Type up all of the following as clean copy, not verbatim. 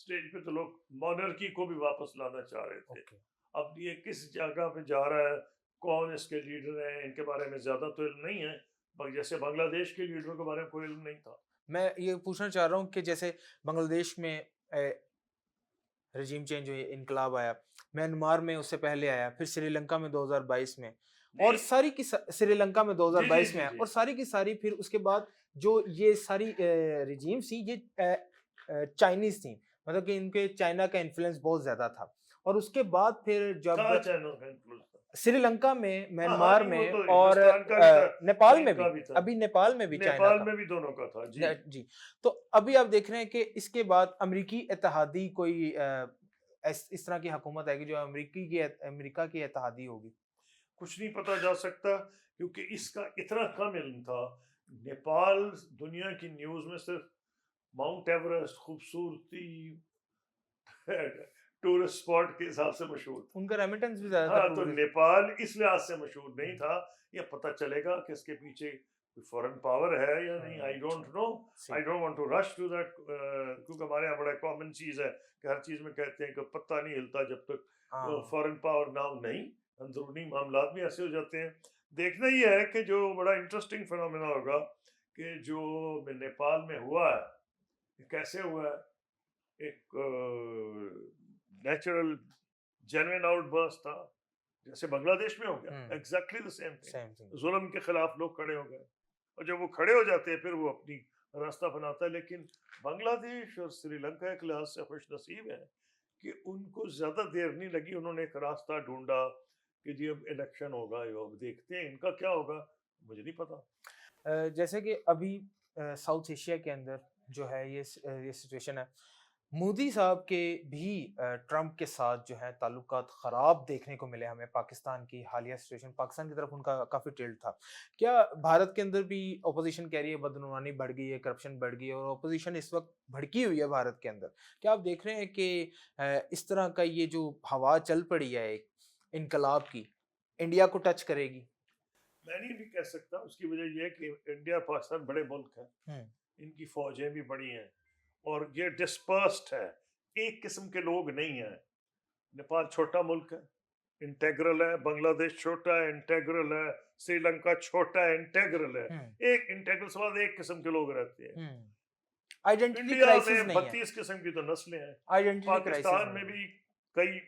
Stage پہ تو لوگ مونرکی کو بھی واپس لانا چاہ رہے تھے. اوکے. اب یہ کس جگہ پہ جا رہا ہے, کون اس کے لیڈر ہیں, ان کے بارے میں زیادہ تو علم نہیں ہے, جیسے بنگلہ دیش کے لیڈروں کے بارے میں کوئی علم نہیں تھا. میں یہ پوچھنا چاہ رہا ہوں کہ جیسے بنگلہ دیش میں رجیم چینج ہوئی, انقلاب آیا, میانمار میں اس سے پہلے آیا, پھر سری لنکا میں 2022 میں, اور ساری کی سری لنکا میں 2022 میں آیا, اور ساری کی ساری پھر اس کے بعد جو یہ ساری رجیم تھی یہ چائنیز تھیں, مطلب کہ ان کے چائنا کا انفلوئنس بہت زیادہ تھا. اور اس کے بعد پھر جب سری لنکا میں, میانمار میں, اور نیپال میں بھی, ابھی نیپال میں بھی چائنا میں بھی دونوں کا تھا جی. تو ابھی آپ دیکھ رہے ہیں کہ اس کے بعد امریکی اتحادی کوئی اس طرح کی حکومت آئے گی جو امریکہ کی اتحادی ہوگی. کچھ نہیں پتا جا سکتا کیونکہ اس کا اتنا کم علم تھا. نیپال دنیا کی نیوز میں صرف ماؤنٹ ایورسٹ, خوبصورتی, ٹورسٹ اسپاٹ کے حساب سے مشہور تھا. ان کا ریمیٹنس بھی زیادہ تھا. تو نیپال اس لحاظ سے مشہور نہیں تھا. یہ پتہ چلے گا کہ اس کے پیچھے کوئی فورن پاور ہے یا نہیں. I don't know, I don't want to rush to that, کیونکہ ہمارے یہاں بڑا کامن چیز ہے کہ ہر چیز میں کہتے ہیں کہ پتہ نہیں ہلتا جب تک فورن پاور نہ ہو. نہیں, اندرونی معاملات بھی ایسے ہو جاتے ہیں. دیکھنا یہ ہے کہ جو بڑا انٹرسٹنگ فینومینا ہوگا کہ جو نیپال میں ہوا ہے کیسے ہوا ہے. ایک نیچرل جینوین آؤٹ برسٹ تھا جیسے بنگلہ دیش میں ہو گیا, ایگزیکٹلی دا سیم تھنگ. ظلم کے خلاف لوگ کھڑے ہو گئے, اور جب وہ کھڑے ہو جاتے ہیں پھر وہ اپنی راستہ بناتا ہے. لیکن بنگلہ دیش اور سری لنکا ایک لحاظ سے خوش نصیب ہے کہ ان کو زیادہ دیر نہیں لگی, انہوں نے ایک راستہ ڈھونڈا کہ جی اب الیکشن ہوگا, اب دیکھتے ہیں ان کا کیا ہوگا, مجھے نہیں پتا. جیسے کہ ابھی ساؤتھ ایشیا کے اندر جو ہے یہ سچویشن ہے, مودی صاحب کے بھی ٹرمپ کے ساتھ جو ہے تعلقات خراب دیکھنے کو ملے ہمیں. پاکستان کی حالیہ سچویشن, پاکستان کی طرف ان کا کافی ٹلٹ تھا. کیا بھارت کے اندر بھی اپوزیشن کہہ رہی ہے بدعنوانی بڑھ گئی ہے, کرپشن بڑھ گئی ہے, اور اپوزیشن اس وقت بھڑکی ہوئی ہے بھارت کے اندر. کیا آپ دیکھ رہے ہیں کہ اس طرح کا یہ جو ہوا چل پڑی ہے ایک انقلاب کی, انڈیا کو ٹچ کرے گی؟ میں نہیں بھی کہہ سکتا. اس کی وجہ یہ ہے کہ انڈیا پاکستان بڑے ملک ہیں, ان کی فوجیں بھی بڑی ہیں, اور یہ ڈسپرسڈ ہے, ایک قسم کے لوگ نہیں ہیں. نیپال چھوٹا ملک ہے, انٹیگرل ہے. بنگلہ دیش چھوٹا ہے, انٹیگرل ہے. سری لنکا چھوٹا ہے, انٹیگرل ہے. ایک انٹیگرل سے بعد ایک قسم کے لوگ رہتے ہیں. انڈیا میں 32 قسم کی تو نسلیں ہیں. پاکستان میں بھی کئی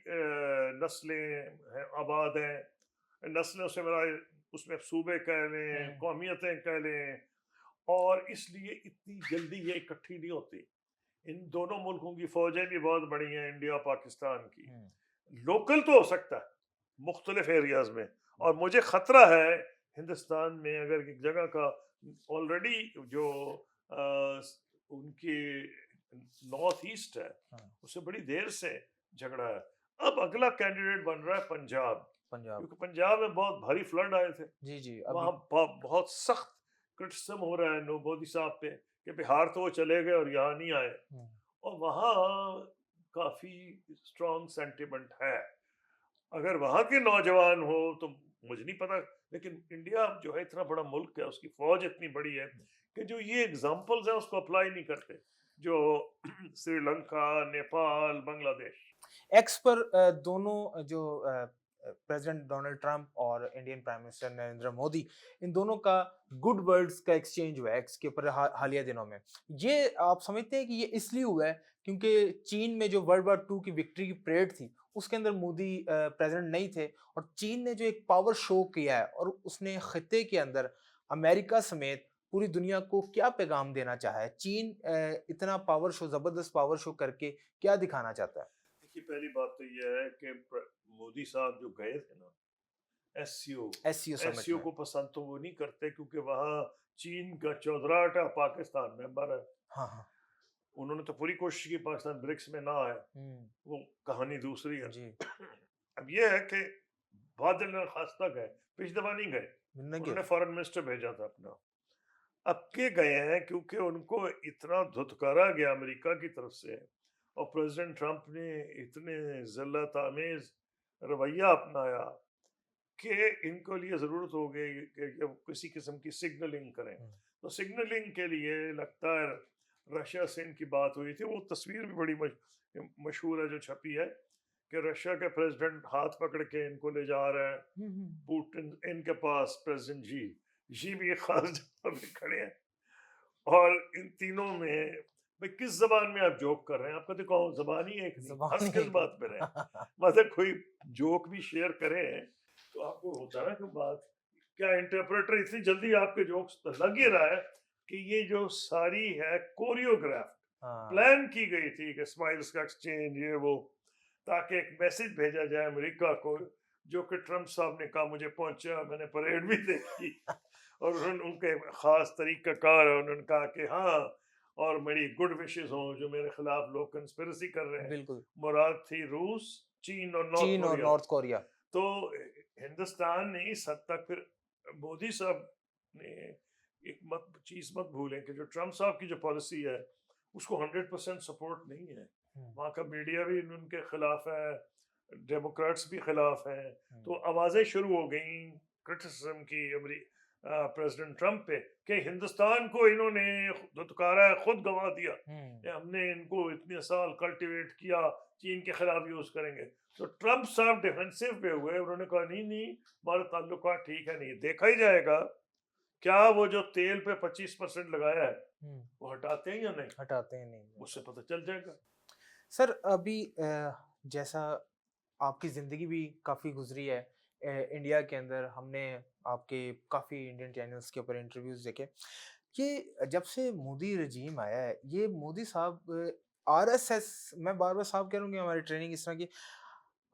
نسلیں آباد ہیں. نسلوں سے میرا اس میں صوبے کہہ لیں, قومیتیں کہہ لیں, اور اس لیے اتنی جلدی یہ اکٹھی نہیں ہوتی. ان دونوں ملکوں کی فوجیں بھی بہت بڑی ہیں, انڈیا پاکستان کی. لوکل تو ہو سکتا ہے مختلف ایریاز میں, اور مجھے خطرہ ہے ہندوستان میں اگر ایک جگہ کا آلریڈی جو ان کی نارتھ ایسٹ ہے اس سے بڑی دیر سے جھگڑا ہے. اب اگلا کینڈیڈیٹ بن رہا ہے پنجاب, کیونکہ پنجاب میں بہت بھاری فلڈ آئے تھے. وہاں بہت سخت کرٹیسزم ہو رہا ہے مودی صاحب پہ کہ بہار تو وہ چلے گئے اور یہاں نہیں آئے, اور وہاں کافی اسٹرانگ سینٹیمنٹ ہے. اگر وہاں کے نوجوان ہو تو مجھے نہیں پتا, لیکن انڈیا جو ہے اتنا بڑا ملک ہے, اس کی فوج اتنی بڑی ہے کہ جو یہ اگزامپلز ہیں اس کو اپلائی نہیں کرتے جو سری لنکا, نیپال, بنگلہ دیش. ایکس پر دونوں جو پریزیڈنٹ ڈونلڈ ٹرمپ اور Indian prime minister Narendra Modi, ان دونوں کا گڈ ورڈز کا ایکسچینج ہوا ہے ایکس کے اوپر حالیہ دنوں میں. یہ آپ سمجھتے ہیں کہ یہ اس لیے ہوا ہے کیونکہ چین میں جو ورلڈ وار 2 کی وکٹری کی پریڈ تھی اس کے اندر مودی پریزیڈنٹ نہیں تھے, اور چین نے جو ایک پاور شو کیا ہے اور اس نے خطے کے اندر امریکہ سمیت پوری دنیا کو کیا پیغام دینا چاہا ہے؟ چین اتنا پاور شو, زبردست پاور شو کر کے کیا دکھانا چاہتا ہے؟ دیکھیے, پہلی بات تو یہ ہے کہ مودی صاحب جو گئے تھے نا ایس سی او کو پسند تو وہ نہیں کرتے, کیونکہ وہاں چین کا 14 پاکستان ممبر ہے. انہوں نے تو پوری کوشش کی پاکستان برکس میں نہ آئے, وہ کہانی دوسری ہے. اب یہ ہے کہ بادل خاصہ گئے, پچھلی دفعہ نہیں گئے, انہوں نے فارن منسٹر بھیجا تھا اپنا. اب کے گئے ہیں کیونکہ ان کو اتنا دھتکارا گیا امریکہ کی طرف سے, اور پریزیڈنٹ ٹرمپ نے اتنے ذلت آمیز رویہ اپنایا کہ ان کو لیے ضرورت ہو گئی کہ کسی قسم کی سگنلنگ کریں. تو سگنلنگ کے لیے لگتا ہے رشیا سے ان کی بات ہوئی تھی. وہ تصویر بھی بڑی مشہور ہے جو چھپی ہے کہ رشیا کے پریزیڈنٹ ہاتھ پکڑ کے ان کو لے جا رہے ہیں پوٹن ان کے پاس. پریزیڈنٹ جی بھی ایک خاص جگہ پہ کھڑے ہیں, اور ان تینوں میں بھائی کس زبان میں آپ جوک کر رہے ہیں؟ آپ کہتے کون زبان ہی ایک نہیں, ہنس کس بات پہ رہے ہیں؟ مطلب کوئی جوک بھی شیئر کرے تو آپ کو ہوتا ہے کہ بات کیا انٹرپریٹر اتنی جلدی آپ کے جوکس لگ ہی رہا ہے کہ یہ جو ساری ہے کوریوگراف پلان کی گئی تھی کہ اسمائلز کا ایکسچینج یہ وہ, تاکہ ایک میسج بھیجا جائے امریکہ کو, جو کہ ٹرمپ صاحب نے کہا مجھے پہنچا, میں نے پریڈ بھی دیکھی, اور انہوں نے ان کے خاص طریقہ کار ہے, انہوں نے کہا کہ ہاں اور میری گڈ وشز ہوں جو میرے خلاف لوگ کنسپیرسی کر رہے ہیں. بالکل مراد تھی روس, چین اور نارتھ کوریا. تو ہندوستان نے اس حد تک, پھر مودی صاحب نے ایک چیز مت بھولیں کہ جو ٹرمپ صاحب کی جو پالیسی ہے اس کو 100% سپورٹ نہیں ہے. وہاں کا میڈیا بھی ان کے خلاف ہے, ڈیموکریٹس بھی خلاف ہیں, تو آوازیں شروع ہو گئیں کرٹیسزم کی پریزیڈنٹ ٹرمپ پہ کہ ہندوستان کو انہوں نے دھتکارا ہے, خود گنوا دیا, ہم نے ان کو اتنے سال کلٹیویٹ کیا, چین کے خلاف یوز کریں گے. تو ٹرمپ صاحب ڈیفینسو پہ ہوئے, انہوں نے کہا نہیں ہمارے تعلقات ٹھیک ہے, نہیں دیکھا ہی جائے گا کیا وہ جو تیل پہ 25% لگایا ہے وہ ہٹاتے ہیں یا نہیں ہٹاتے ہیں نہیں, اس سے پتہ چل جائے گا. سر ابھی جیسا آپ کی زندگی بھی کافی گزری ہے انڈیا کے اندر, ہم نے آپ کے کافی انڈین چینلز کے اوپر انٹرویوز دیکھے, یہ جب سے مودی رجیم آیا ہے, یہ مودی صاحب آر ایس ایس, میں بار بار صاحب کہہ رہا ہوں کہ ہماری ٹریننگ اس طرح کی,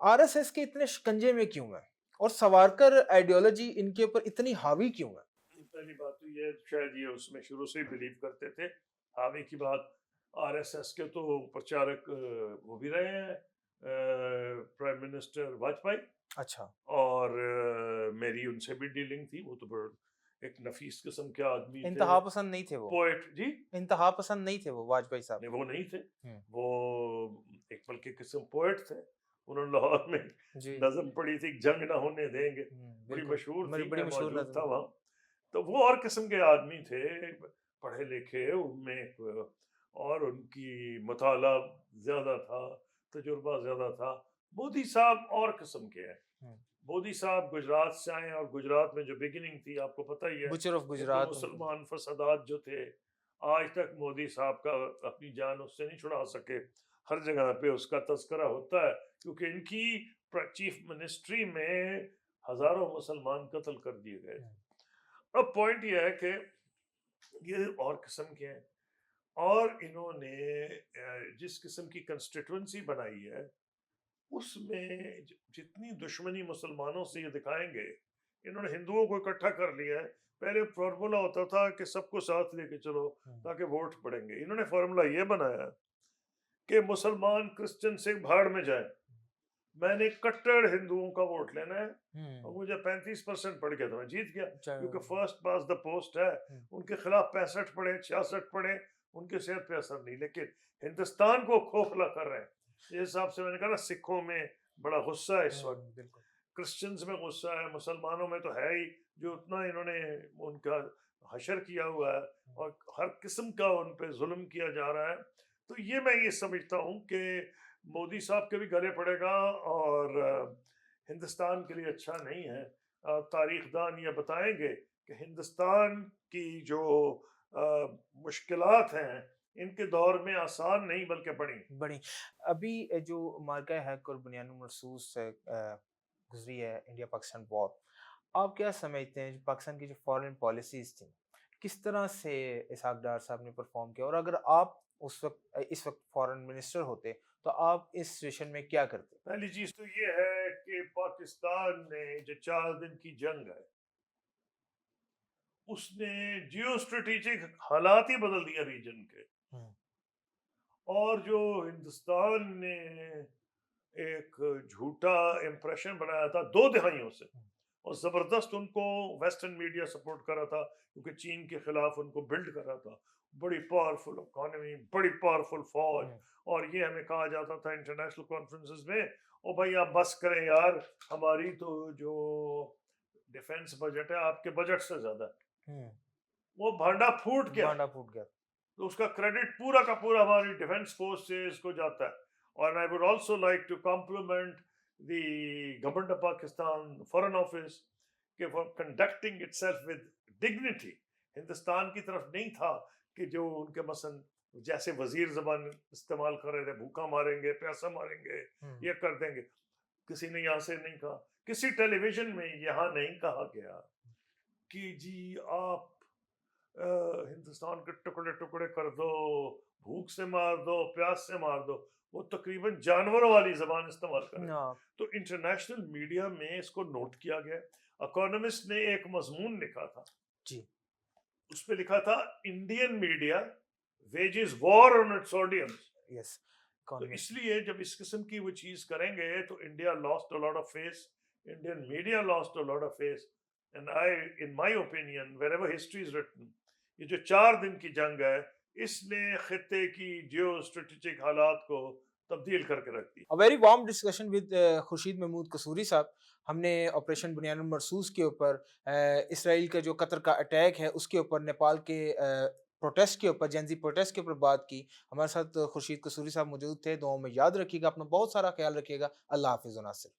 آر ایس ایس کے اتنے شکنجے میں کیوں ہیں, اور سوارکر آئیڈیالوجی ان کے اوپر اتنی حاوی کیوں ہے؟ پہلی بات تو یہ شاید یہ اس میں شروع سے ہی بلیو کرتے تھے. حاوی کی بات, آر ایس ایس کے تو پرچارک وہ بھی رہے ہیں پرائم منسٹر واجپئی, اچھا, اور میری ان سے بھی ڈیلنگ تھی. وہ تو ایک نفیس قسم کے آدمی تھے, انتہا پسند نہیں تھے وہ, پوئٹ. جی انتہا پسند نہیں تھے وہ واجپئی صاحب, نہیں وہ نہیں تھے, وہ ایک بلکہ قسم پوئٹ تھے. انہوں نے لاہور میں نظم پڑھی تھی جنگ نہ ہونے دیں گے, بڑی مشہور تھی, میں موجود تھا وہاں. تو وہ اور قسم کے آدمی تھے, پڑھے لکھے, ان میں اور ان کی مطالعہ زیادہ تھا, تجربہ زیادہ تھا. مودی صاحب اور قسم کے ہیں. مودی صاحب گجرات سے آئے, اور گجرات میں جو بگننگ تھی آپ کو پتہ ہی ہے, بچر آف گجرات, مسلمان فسادات جو تھے, آج تک مودی صاحب کا اپنی جان اس سے نہیں چھڑا سکے. ہر جگہ پہ اس کا تذکرہ ہوتا ہے, کیونکہ ان کی چیف منسٹری میں ہزاروں مسلمان قتل کر دیے گئے. اب پوائنٹ یہ ہے کہ یہ اور قسم کے ہیں, اور انہوں نے جس قسم کی کنسٹیٹوئنسی بنائی ہے اس میں جتنی دشمنی مسلمانوں سے یہ دکھائیں گے. انہوں نے ہندوؤں کو اکٹھا کر لیا ہے. پہلے فارمولا ہوتا تھا کہ سب کو ساتھ لے کے چلو تاکہ ووٹ پڑیں گے. انہوں نے فارمولا یہ بنایا کہ مسلمان کرسچن سے بھاڑ میں جائیں, میں نے کٹڑ ہندوؤں کا ووٹ لینا ہے, اور مجھے 35% پڑ گیا تو میں جیت گیا, کیونکہ فرسٹ پاس دا پوسٹ ہے. ان کے خلاف 65 پڑے, 66 پڑے, ان کے صحت پہ اثر نہیں. لیکن ہندوستان کو کھوکھلا کر رہے ہیں. اس حساب سے میں نے کہا نا, سکھوں میں بڑا غصہ ہے اس وقت, کرسچنز میں غصہ ہے, مسلمانوں میں تو ہے ہی, جو اتنا انہوں نے ان کا حشر کیا ہوا ہے, اور ہر قسم کا ان پہ ظلم کیا جا رہا ہے. تو یہ میں یہ سمجھتا ہوں کہ مودی صاحب کے بھی گلے پڑے گا, اور ہندوستان کے لیے اچھا نہیں ہے. تاریخ دان یہ بتائیں گے کہ ہندوستان کی جو مشکلات ہیں ان کے دور میں آسان نہیں بلکہ بڑی. ابھی جو مارکہ ہے قربانیان مرصوص سے گزری ہے انڈیا پاکستان وار, آپ کیا سمجھتے ہیں پاکستان کی جو فارن پالیسیز تھیں کس طرح سے اسحاق ڈار صاحب نے پرفارم کیا, اور اگر آپ اس وقت فارن منسٹر ہوتے تو آپ اس سچویشن میں کیا کرتے؟ پہلی چیز تو یہ ہے کہ پاکستان نے جو 4 دن کی جنگ ہے اس نے جیو اسٹریٹجک حالات ہی بدل دیا ریجن کے, اور جو ہندوستان نے ایک جھوٹا امپریشن بنایا تھا 2 دہائیوں سے, اور زبردست ان کو ویسٹرن میڈیا سپورٹ کر رہا تھا کیونکہ چین کے خلاف ان کو بلڈ کر رہا تھا, بڑی پاورفل اکانومی, بڑی پاورفل فوج, اور یہ ہمیں کہا جاتا تھا انٹرنیشنل کانفرنسز میں, او بھائی آپ بس کریں یار, ہماری تو جو ڈیفنس بجٹ ہے آپ کے بجٹ سے زیادہ ہے. وہ بھانڈا پھوٹ گیا, تو اس کا کریڈٹ پورا کا پورا ہماری ڈیفینس فورسز کو جاتا ہے. اور I would also like to compliment the government of Pakistan foreign office کہ for conducting itself with dignity. Hindustan کی طرف نہیں تھا کہ جو ان کے مثلاً جیسے وزیر زبان استعمال کر رہے تھے بھوکا ماریں گے پیاسا ماریں گے یہ کر دیں گے. کسی نے یہاں سے نہیں کہا, کسی ٹیلی ویژن میں یہاں نہیں کہا گیا کہ جی آپ ہندوستان کے ٹکڑے ٹکڑے کر دو, بھوک سے مار دو, پیاس سے مار دو. وہ تقریباً جانوروں والی زبان استعمال کرے. تو انٹرنیشنل میڈیا میں اس کو نوٹ کیا گیا. اکانومسٹ نے ایک مضمون لکھا تھا جی, اس پہ لکھا تھا Indian media wages war on its audience. Yes, تو اس لیے جب اس قسم کی وہ چیز کریں گے تو India lost a lot of face, Indian media lost a lot of face. And I in my opinion wherever history is written, یہ جو 4 دن کی جنگ ہے اس نے خطے کی جیو اسٹریٹجک حالات کو تبدیل کر کے رکھ دی. Very warm discussion with Khurshid Mahmood Kasuri sahib. ہم نے آپریشن بنیان المرصوص کے اوپر, اسرائیل کا جو قطر کا اٹیک ہے اس کے اوپر, نیپال کے پروٹیسٹ کے اوپر, جینزی پروٹیسٹ کے اوپر بات کی. ہمارے ساتھ خورشید قصوری صاحب موجود تھے. دعاؤں میں یاد رکھیے گا, اپنا بہت سارا خیال رکھیے گا. اللہ حافظ و ناصر.